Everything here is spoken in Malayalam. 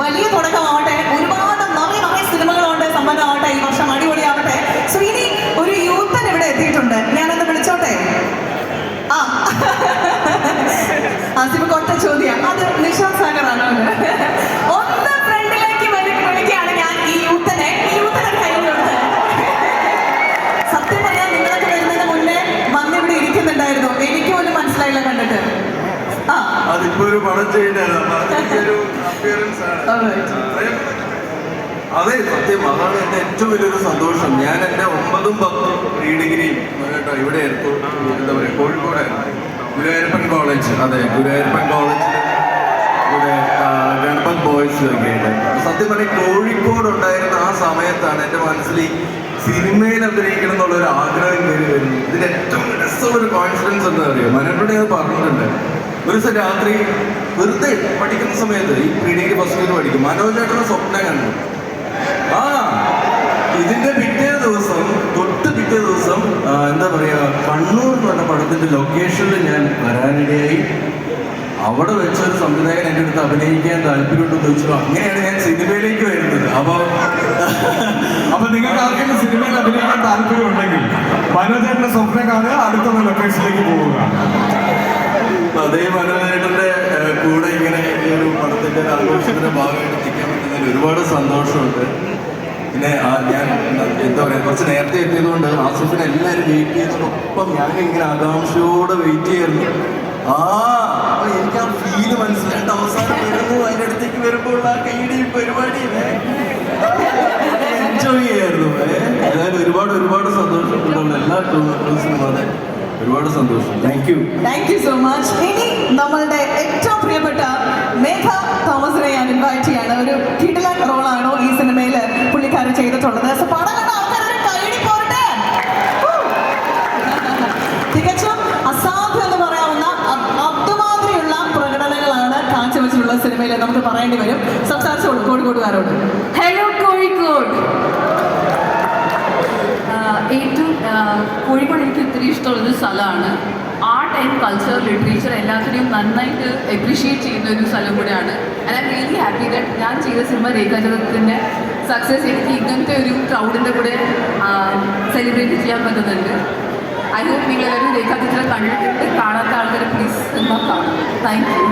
വലിയ തുടക്കമാവട്ടെ. ഒരുപാട് നിറയെ സിനിമകളുണ്ട്, സമ്പന്നമാവട്ടെ, ഈ വർഷം അടിപൊളിയാവട്ടെ. സോ ഇനി ഒരു യൂത്തൻ ഇവിടെ എത്തിയിട്ടുണ്ട്, ഞാനൊന്ന് വിളിച്ചോട്ടെ? ആ ആസിഫ് ഒറ്റ ചോദ്യം, അത് നിഷാദ് സാഗറാണോ? ഒന്ന് ഫ്രണ്ടിലേക്ക് വിളിക്കുകയാണ് ഞാൻ ഈ യൂത്തനെ കയ്യിലോട്ട്. സത്യം പറഞ്ഞാൽ നിങ്ങളൊക്കെ വരുന്നതിന് മുന്നേ വന്നിവിടെ ഇരിക്കുന്നുണ്ടായിരുന്നു, എനിക്ക് പോലും മനസ്സിലായില്ല കണ്ടിട്ട്. അതിപ്പോ ഒരു പടം ചെയ്യണ്ടായിരുന്നു. അതെ, സത്യം അതാണ് എന്റെ ഏറ്റവും വലിയൊരു സന്തോഷം. ഞാൻ എന്റെ 9ഉം 10ഉം പ്രീ ഡിഗ്രിയും കേട്ടോ ഇവിടെ എന്താ പറയുക കോഴിക്കോടായിരുന്നു, ഗുരുവായൂരപ്പൻ കോളേജ്. അതെ, ഗുരുവായൂരപ്പൻ കോളേജിൽ ഇവിടെ ഗണപത് ബോയ്സ് ഒക്കെ ഉണ്ട്. സത്യം പറഞ്ഞാൽ കോഴിക്കോട് ഉണ്ടായിരുന്ന ആ സമയത്താണ് എൻ്റെ മനസ്സിൽ ഈ സിനിമയിൽ അഭിനയിക്കണം എന്നുള്ളൊരു ആഗ്രഹം കയറി വരുന്നത്. ഇതിന് ഏറ്റവും രസമുള്ളൊരു കോൺഫിഡൻസ് എന്താ പറയുക, മനോരോട് അത് പറഞ്ഞിട്ടുണ്ട്. ഒരു ദിവസം രാത്രി വെറുതെ പഠിക്കുന്ന സമയത്ത് ഈ പ്രീ ഡിഗ്രി ഫസ്റ്റ് ഇയർ പഠിക്കും, മനോജേട്ടനെ സ്വപ്നം കണ്ടു. ഇതിന്റെ പിറ്റേ ദിവസം എന്താ പറയാ, കണ്ണൂർ എന്ന് പറഞ്ഞ പടത്തിന്റെ ലൊക്കേഷനിൽ ഞാൻ വരാനിടയായി. അവിടെ വെച്ചൊരു സംവിധായകൻ എൻ്റെ അടുത്ത് അഭിനയിക്കാൻ താല്പര്യമുണ്ടെന്ന് ചോദിച്ചു. അങ്ങനെയാണ് ഞാൻ സിനിമയിലേക്ക് വരുന്നത്. അപ്പൊ നിങ്ങൾക്ക് ആർക്കെങ്കിലും സിനിമയിൽ അഭിനയിക്കാൻ താല്പര്യമുണ്ടെങ്കിൽ മനോജേട്ടന്റെ സ്വപ്നം കാണുക, അടുത്തുള്ള ലൊക്കേഷനിലേക്ക് പോവുക. അതേ മനോജേട്ടന്റെ കൂടെ ഇങ്ങനെ ഈ ഒരു പടത്തിന്റെ ആഘോഷത്തിന്റെ ഭാഗമായിട്ട് നിൽക്കാൻ പറ്റുന്നതിൽ ഒരുപാട് സന്തോഷമുണ്ട്. പിന്നെ ഞാൻ എന്താ പറയുക, കുറച്ച് നേരത്തെ എത്തിയതുകൊണ്ട് ആസിഫിനെ എല്ലാവരും വെയിറ്റ് ചെയ്തതിനൊപ്പം ഞാനിങ്ങനെ ആകാംക്ഷയോടെ വെയിറ്റ് ചെയ്യായിരുന്നു. എനിക്ക് ആ ഫീല് മനസ്സിലായിട്ട് അവസാനം വരുന്നു, അതിൻ്റെ അടുത്തേക്ക് വരുമ്പോൾ ആ കൈയുടെയും പരിപാടിയും എൻജോയ് ചെയ്യായിരുന്നു. ഏതായാലും ഒരുപാട് സന്തോഷമുള്ള എല്ലാ ടൂറിസ്റ്റിനും അതെ ഒരുപാട് സന്തോഷം. Thank you so much. ഇനി നമ്മളുടെ ഏറ്റവും പ്രിയപ്പെട്ട മേഘ തോമസിനെ ഞാൻ ഇൻവൈറ്റ് ചെയ്യാണ്. ഒരു കിടിലൻ റോളാണോ ഈ സിനിമയിൽ പുള്ളിക്കാരൻ ചെയ്തിട്ടുള്ളത്. സോ പടം കണ്ട ആൾക്കാരൊരു കൈയടി പോരട്ടെ. തികച്ചും അസാധ്യം എന്ന് പറയാവുന്ന അതുമാതിരിയുള്ള പ്രകടനങ്ങളാണ് കാഴ്ചവെച്ചിട്ടുള്ള സിനിമയിൽ നമുക്ക് പറയേണ്ടി വരും. സംസാരിച്ചോളൂ കോഴിക്കോടുകാരോട്. ഹലോ കോഴിക്കോട്. ഏറ്റവും കോഴിക്കോട് എനിക്ക് ഒത്തിരി ഇഷ്ടമുള്ളൊരു സ്ഥലമാണ്. ആർട്ട് ആൻഡ് കൾച്ചർ, ലിറ്ററേച്ചർ എല്ലാത്തിനെയും നന്നായിട്ട് അപ്രീഷിയേറ്റ് ചെയ്യുന്ന ഒരു സ്ഥലം കൂടെയാണ്. And I am really happy that ഞാൻ ചെയ്ത സിനിമ രേഖാചിത്രത്തിൻ്റെ സക്സസ് എനിക്ക് ഇങ്ങനത്തെ ഒരു ക്രൗഡിൻ്റെ കൂടെ സെലിബ്രേറ്റ് ചെയ്യാൻ പറ്റുന്നുണ്ട്. ഐ ഹോപ്പ് നിങ്ങളെല്ലാവരും രേഖാചിത്രം കണ്ടിട്ട് കാണാത്ത ആൾക്കാർ പ്ലീസ് സിനിമ കാണും. Thank you.